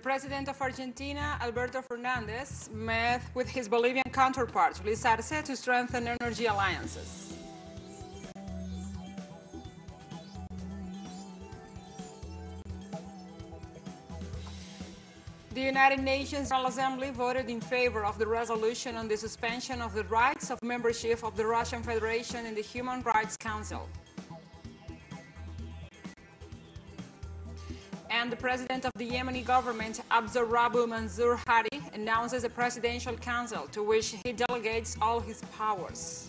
President of Argentina, Alberto Fernandez, met with his Bolivian counterpart, Luis Arce, to strengthen energy alliances. The United Nations General Assembly voted in favor of the resolution on the suspension of the rights of membership of the Russian Federation in the Human Rights Council. And the president of the Yemeni government, Abso Rabu Mansour Hadi, announces a presidential council to which he delegates all his powers.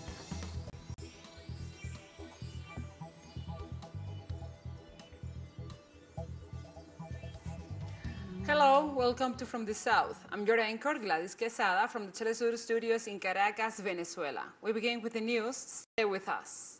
Hello, welcome to From the South. I'm your anchor, Gladys Quesada, from the TeleSUR studios in Caracas, Venezuela. We begin with the news. Stay with us.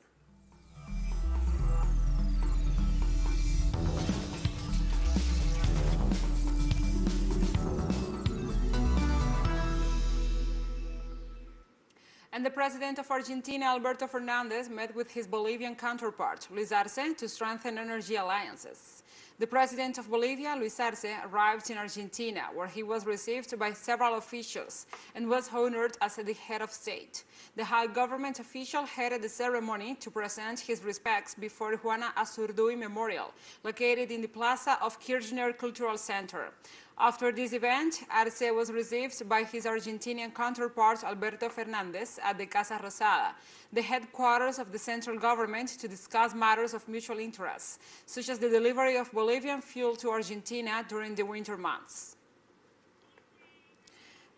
And the president of Argentina, Alberto Fernandez, met with his Bolivian counterpart, Luis Arce, to strengthen energy alliances. The president of Bolivia, Luis Arce, arrived in Argentina, where he was received by several officials and was honored as the head of state. The high government official headed the ceremony to present his respects before Juana Azurduy Memorial, located in the Plaza of Kirchner Cultural Center. After this event, Arce was received by his Argentinian counterpart Alberto Fernandez at the Casa Rosada, the headquarters of the central government, to discuss matters of mutual interest, such as the delivery of Bolivian fuel to Argentina during the winter months.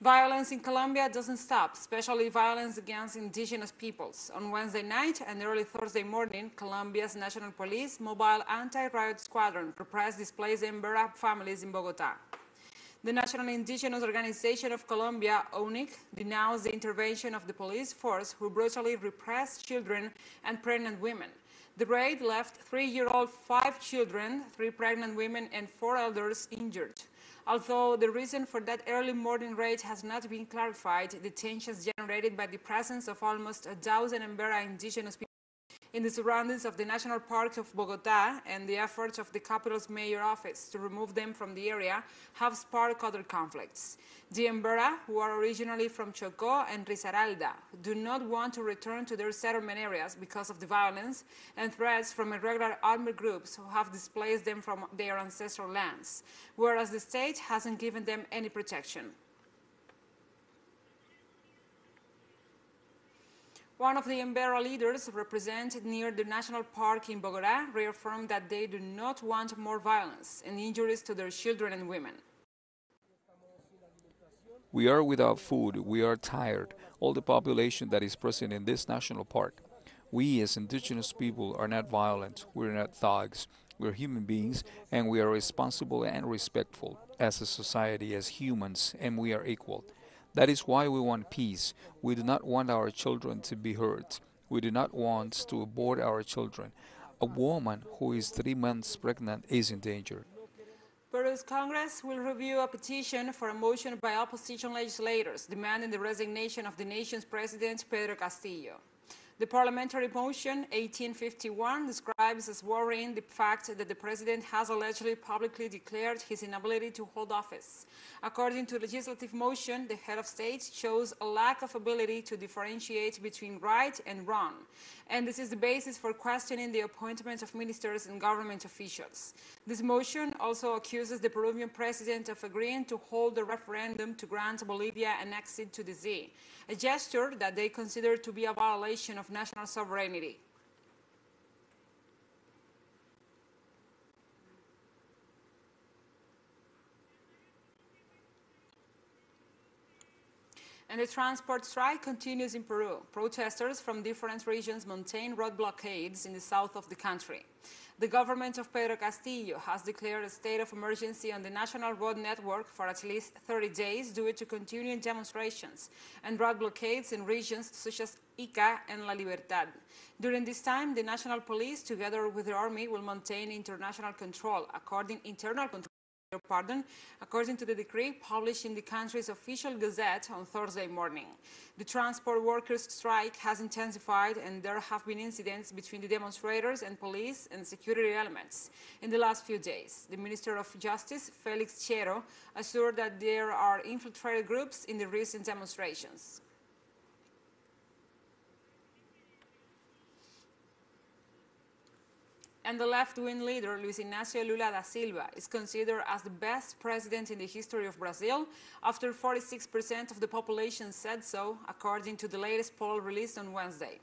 Violence in Colombia doesn't stop, especially violence against indigenous peoples. On Wednesday night and early Thursday morning, Colombia's National Police Mobile Anti-Riot Squadron repressed displaced Embera families in Bogotá. The National Indigenous Organization of Colombia, ONIC, denounced the intervention of the police force who brutally repressed children and pregnant women. The raid left 3-year-old 5 children, 3 pregnant women, and 4 elders injured. Although the reason for that early morning raid has not been clarified, the tensions generated by the presence of almost 1,000 Embera indigenous people in the surroundings of the National Park of Bogotá and the efforts of the capital's mayor office to remove them from the area have sparked other conflicts. The Embera, who are originally from Chocó and Risaralda, do not want to return to their settlement areas because of the violence and threats from irregular armed groups who have displaced them from their ancestral lands, whereas the state hasn't given them any protection. One of the Embera leaders represented near the national park in Bogotá reaffirmed that they do not want more violence and injuries to their children and women. We are without food, we are tired, all the population that is present in this national park. We as indigenous people are not violent, we're not thugs, we're human beings and we are responsible and respectful as a society, as humans, and we are equal. That is why we want peace. We do not want our children to be hurt. We do not want to abort our children. A woman who is 3 months pregnant is in danger. Peru's Congress will review a petition for a motion by opposition legislators demanding the resignation of the nation's president, Pedro Castillo. The parliamentary motion 1851 describes as worrying the fact that the president has allegedly publicly declared his inability to hold office. According to the legislative motion, the head of state shows a lack of ability to differentiate between right and wrong, and this is the basis for questioning the appointment of ministers and government officials. This motion also accuses the Peruvian president of agreeing to hold a referendum to grant Bolivia an exit to the sea, a gesture that they consider to be a violation of national sovereignty. And the transport strike continues in Peru. Protesters from different regions maintain road blockades in the south of the country. The government of Pedro Castillo has declared a state of emergency on the national road network for at least 30 days due to continuing demonstrations and road blockades in regions such as Ica and La Libertad. During this time, the national police, together with the army, will maintain internal control. pardon, according to the decree published in the country's official gazette on Thursday morning. The transport workers' strike has intensified, and there have been incidents between the demonstrators and police and security elements in the last few days. The Minister of Justice, Felix Chero, assured that there are infiltrated groups in the recent demonstrations. And the left-wing leader, Luiz Inácio Lula da Silva, is considered as the best president in the history of Brazil after 46% of the population said so, according to the latest poll released on Wednesday.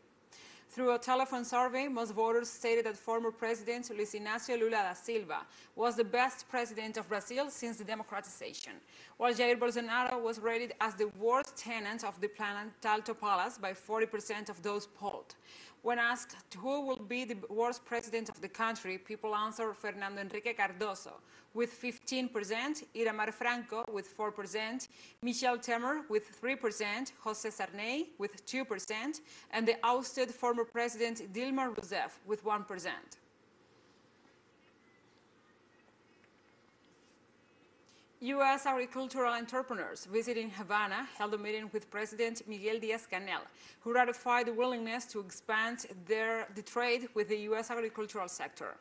Through a telephone survey, most voters stated that former President Luiz Inácio Lula da Silva was the best president of Brazil since the democratization, while Jair Bolsonaro was rated as the worst tenant of the Planalto Palace by 40% of those polled. When asked who will be the worst president of the country, people answered Fernando Henrique Cardoso with 15%, Itamar Franco with 4%, Michel Temer with 3%, José Sarney with 2%, and the ousted former president Dilma Rousseff with 1%. U.S. agricultural entrepreneurs visiting Havana held a meeting with President Miguel Díaz-Canel, who ratified the willingness to expand the trade with the U.S. agricultural sector.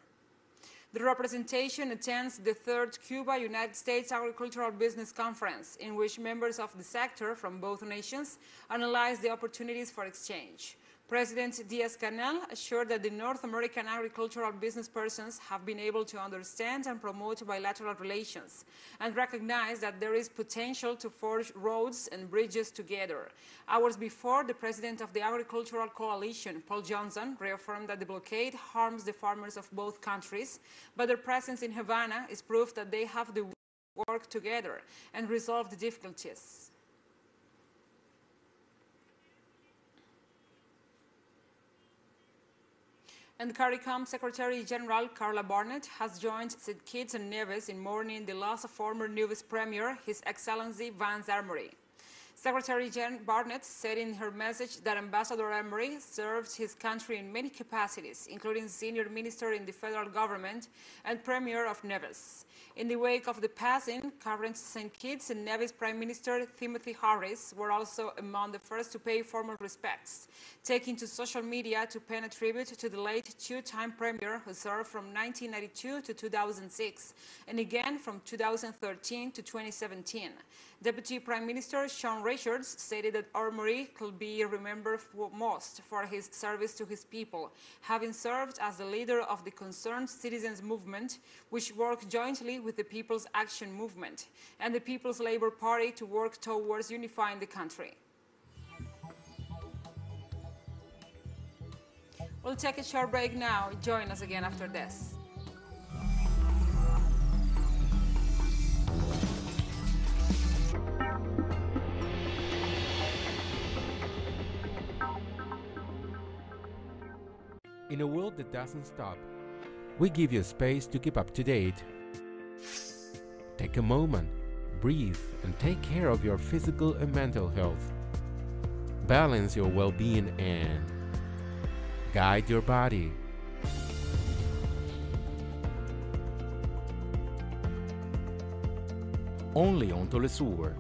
The representation attends the third Cuba-United States Agricultural Business Conference, in which members of the sector from both nations analyze the opportunities for exchange. President Díaz-Canel assured that the North American agricultural business persons have been able to understand and promote bilateral relations and recognize that there is potential to forge roads and bridges together. Hours before, the president of the Agricultural Coalition, Paul Johnson, reaffirmed that the blockade harms the farmers of both countries, but their presence in Havana is proof that they have the will to work together and resolve the difficulties. And CARICOM Secretary General Carla Barnett has joined St. Kitts and Nevis in mourning the loss of former Nevis Premier, His Excellency Vance Emery. Secretary Barnett said in her message that Ambassador Emery served his country in many capacities, including senior minister in the federal government and Premier of Nevis. In the wake of the passing, current St. Kitts and Nevis Prime Minister Timothy Harris were also among the first to pay formal respects, taking to social media to pay a tribute to the late two-time Premier who served from 1992 to 2006, and again from 2013 to 2017. Deputy Prime Minister Sean Richards stated that Emery could be remembered most for his service to his people, having served as the leader of the Concerned Citizens Movement, which worked jointly with the People's Action Movement and the People's Labour Party to work towards unifying the country. We'll take a short break now. Join us again after this. In a world that doesn't stop, we give you space to keep up to date. Take a moment, breathe, and take care of your physical and mental health. Balance your well-being and guide your body. Only on TeleSUR.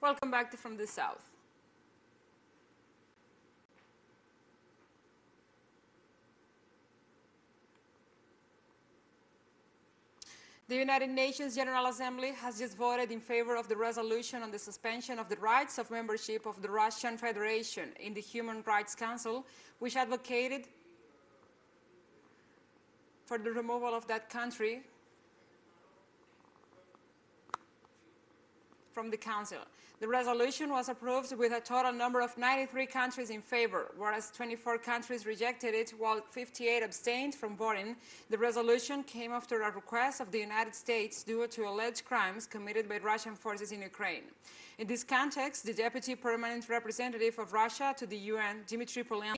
Welcome back to From the South. The United Nations General Assembly has just voted in favor of the resolution on the suspension of the rights of membership of the Russian Federation in the Human Rights Council, which advocated for the removal of that country from the Council. The resolution was approved with a total number of 93 countries in favor, whereas 24 countries rejected it, while 58 abstained from voting. The resolution came after a request of the United States due to alleged crimes committed by Russian forces in Ukraine. In this context, the Deputy Permanent Representative of Russia to the UN, Dmitry Polyanskiy,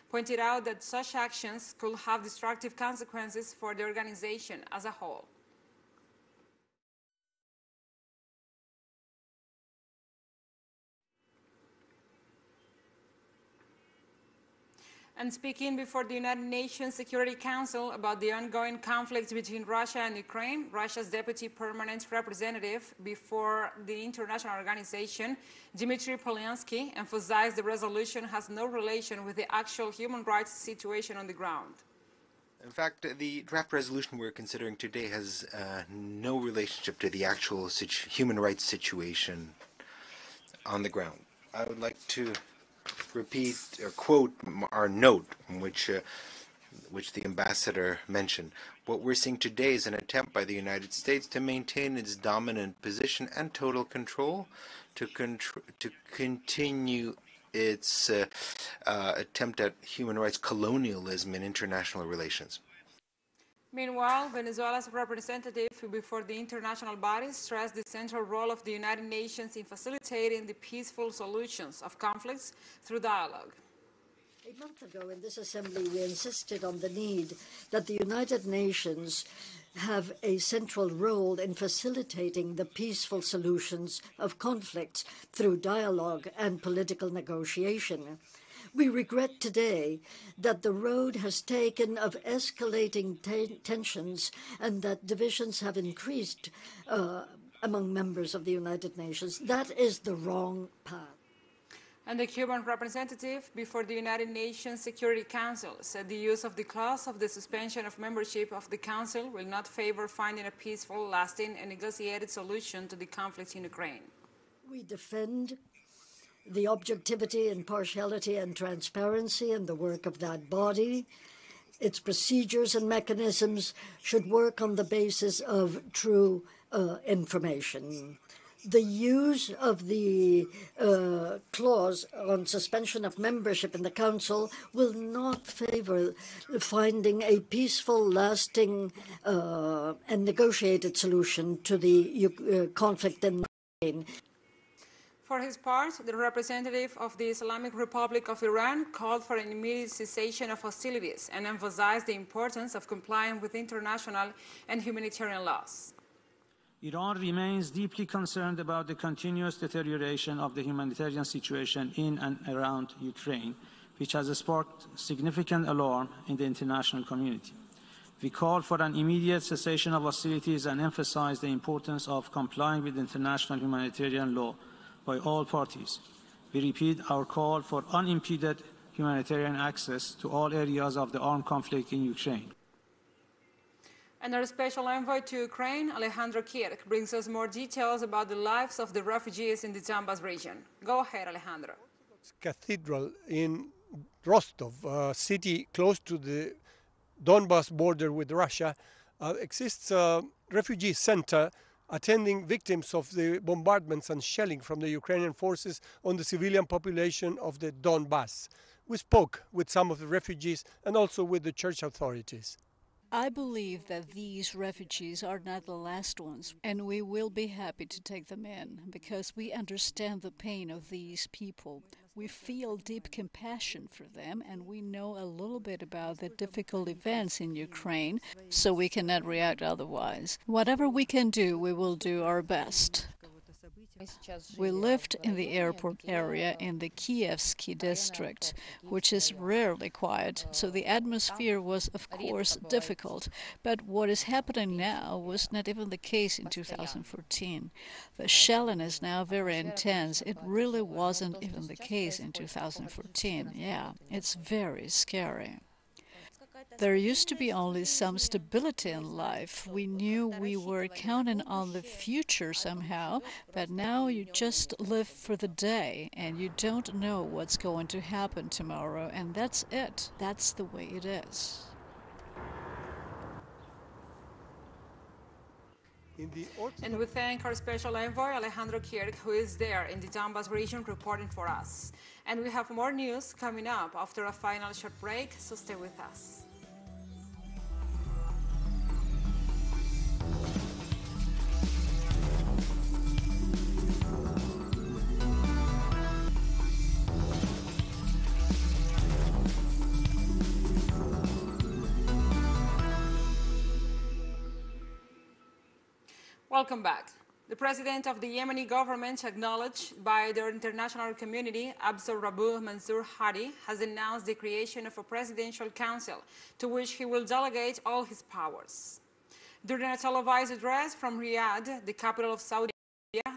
pointed out that such actions could have destructive consequences for the organization as a whole. And speaking before the United Nations Security Council about the ongoing conflict between Russia and Ukraine, Russia's Deputy Permanent Representative before the international organization, Dmitry Polyansky, emphasized the resolution has no relation with the actual human rights situation on the ground. In fact, the draft resolution we're considering today has no relationship to the actual human rights situation on the ground. I would like to repeat or quote our note, which the ambassador mentioned. What we're seeing today is an attempt by the United States to maintain its dominant position and total control, to continue its attempt at human rights colonialism in international relations. Meanwhile, Venezuela's representative before the international bodies stressed the central role of the United Nations in facilitating the peaceful solutions of conflicts through dialogue. A month ago in this assembly, we insisted on the need that the United Nations have a central role in facilitating the peaceful solutions of conflicts through dialogue and political negotiation. We regret today that the road has taken of escalating tensions and that divisions have increased among members of the United Nations. That is the wrong path. And the Cuban representative before the United Nations Security Council said the use of the clause of the suspension of membership of the Council will not favor finding a peaceful, lasting, and negotiated solution to the conflict in Ukraine. We defend the objectivity, impartiality, and transparency in the work of that body. Its procedures and mechanisms should work on the basis of true information. The use of the clause on suspension of membership in the Council will not favor finding a peaceful, lasting, and negotiated solution to the conflict in Ukraine. For his part, the representative of the Islamic Republic of Iran called for an immediate cessation of hostilities and emphasized the importance of complying with international and humanitarian laws. Iran remains deeply concerned about the continuous deterioration of the humanitarian situation in and around Ukraine, which has sparked significant alarm in the international community. We call for an immediate cessation of hostilities and emphasize the importance of complying with international humanitarian law by all parties. We repeat our call for unimpeded humanitarian access to all areas of the armed conflict in Ukraine. And our special envoy to Ukraine, Alejandro Kirk, brings us more details about the lives of the refugees in the Donbas region. Go ahead, Alejandro. Cathedral in Rostov, a city close to the Donbas border with Russia, exists a refugee center attending victims of the bombardments and shelling from the Ukrainian forces on the civilian population of the Donbas. We spoke with some of the refugees and also with the church authorities. I believe that these refugees are not the last ones, and we will be happy to take them in because we understand the pain of these people. We feel deep compassion for them, and we know a little bit about the difficult events in Ukraine, so we cannot react otherwise. Whatever we can do, we will do our best. We lived in the airport area in the Kievsky district, which is rarely quiet, so the atmosphere was, of course, difficult. But what is happening now was not even the case in 2014. The shelling is now very intense. It really wasn't even the case in 2014. Yeah, it's very scary. There used to be only some stability in life. We knew we were counting on the future somehow, but now you just live for the day and you don't know what's going to happen tomorrow, and that's it. That's the way it is. And we thank our special envoy, Alejandro Kirk, who is there in the Donbas region reporting for us. And we have more news coming up after a final short break, so stay with us. Welcome back. The president of the Yemeni government, acknowledged by the international community, Abso Rabu Mansour Hadi, has announced the creation of a presidential council to which he will delegate all his powers. During a televised address from Riyadh, the capital of Saudi Arabia,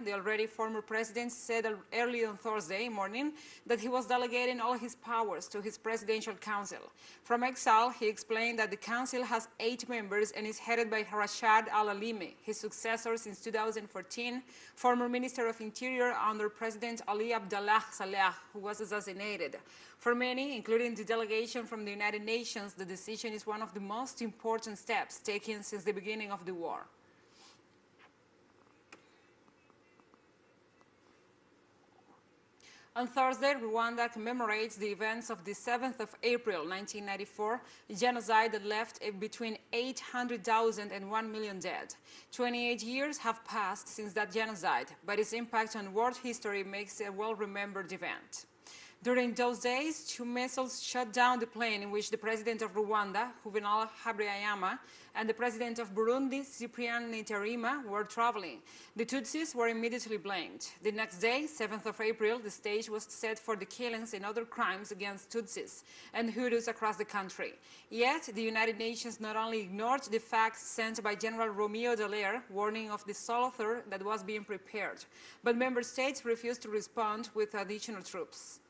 the already former president said early on Thursday morning that he was delegating all his powers to his presidential council. From exile, he explained that the council has 8 members and is headed by Rashad Al-Alimi, his successor since 2014, former Minister of Interior under President Ali Abdullah Saleh, who was assassinated. For many, including the delegation from the United Nations, the decision is one of the most important steps taken since the beginning of the war. On Thursday, Rwanda commemorates the events of the 7th of April 1994, a genocide that left between 800,000 and 1 million dead. 28 years have passed since that genocide, but its impact on world history makes it a well-remembered event. During those days, 2 missiles shot down the plane in which the president of Rwanda, Juvenal Habyarimana, and the president of Burundi, Cyprien Ntaryamira, were traveling. The Tutsis were immediately blamed. The next day, 7th of April, the stage was set for the killings and other crimes against Tutsis and Hutus across the country. Yet, the United Nations not only ignored the facts sent by General Romeo Dallaire, warning of the slaughter that was being prepared, but member states refused to respond with additional troops.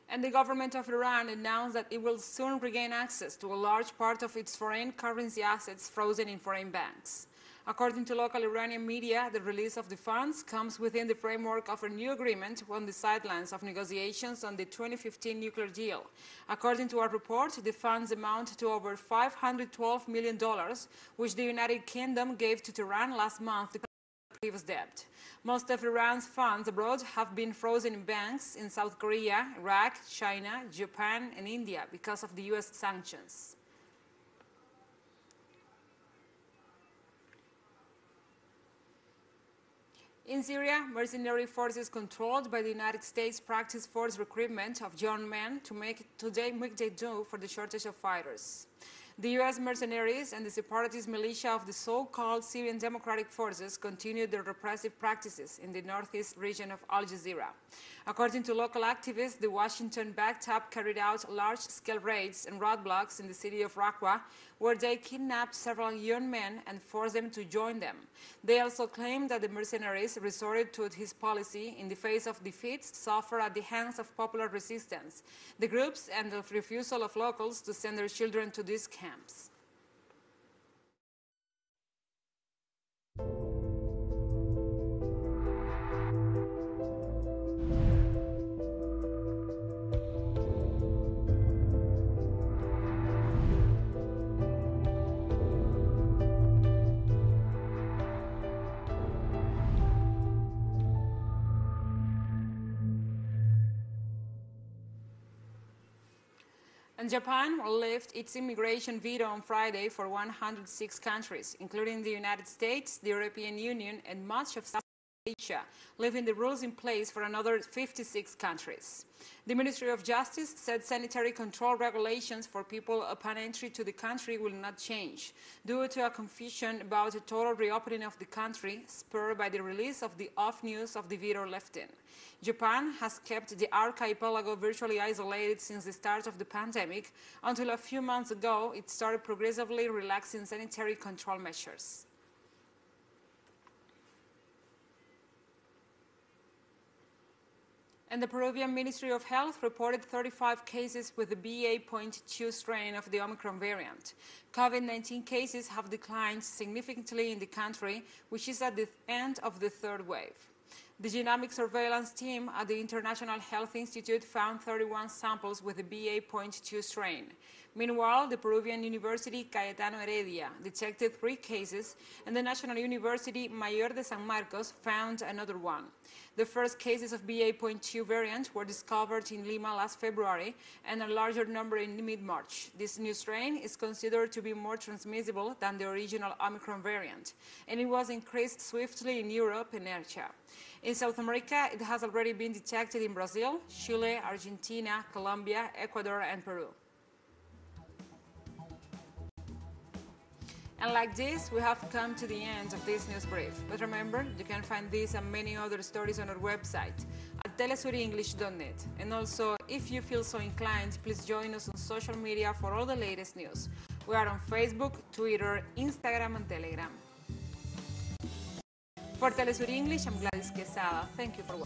And the government of Iran announced that it will soon regain access to a large part of its foreign currency assets frozen in foreign banks. According to local Iranian media, the release of the funds comes within the framework of a new agreement on the sidelines of negotiations on the 2015 nuclear deal. According to our report, the funds amount to over $512 million, which the United Kingdom gave to Tehran last month to pay previous debt. Most of Iran's funds abroad have been frozen in banks in South Korea, Iraq, China, Japan, and India because of the U.S. sanctions. In Syria, mercenary forces controlled by the United States practice forced recruitment of young men to make they do for the shortage of fighters. The U.S. mercenaries and the separatist militia of the so-called Syrian Democratic Forces continued their repressive practices in the northeast region of Al Jazeera. According to local activists, the Washington-backed TAP carried out large-scale raids and roadblocks in the city of Raqqa, where they kidnapped several young men and forced them to join them. They also claimed that the mercenaries resorted to his policy in the face of defeats suffered at the hands of popular resistance, the groups, and the refusal of locals to send their children to these camps. And Japan will lift its immigration veto on Friday for 106 countries, including the United States, the European Union, and much of South Asia, leaving the rules in place for another 56 countries. The Ministry of Justice said sanitary control regulations for people upon entry to the country will not change, due to a confusion about a total reopening of the country, spurred by the release of the off news of the veto lifting. Japan has kept the archipelago virtually isolated since the start of the pandemic, until a few months ago it started progressively relaxing sanitary control measures. And the Peruvian Ministry of Health reported 35 cases with the BA.2 strain of the Omicron variant. COVID-19 cases have declined significantly in the country, which is at the end of the third wave. The genomic surveillance team at the International Health Institute found 31 samples with the BA.2 strain. Meanwhile, the Peruvian University Cayetano Heredia detected 3 cases, and the National University Mayor de San Marcos found another one. The first cases of BA.2 variant were discovered in Lima last February, and a larger number in mid-March. This new strain is considered to be more transmissible than the original Omicron variant, and it was increased swiftly in Europe and Asia. In South America, it has already been detected in Brazil, Chile, Argentina, Colombia, Ecuador, and Peru. And like this, we have come to the end of this news brief. But remember, you can find this and many other stories on our website at telesurenglish.net. And also, if you feel so inclined, please join us on social media for all the latest news. We are on Facebook, Twitter, Instagram, and Telegram. For TeleSUR English, I'm Gladys Quesada. Thank you for watching.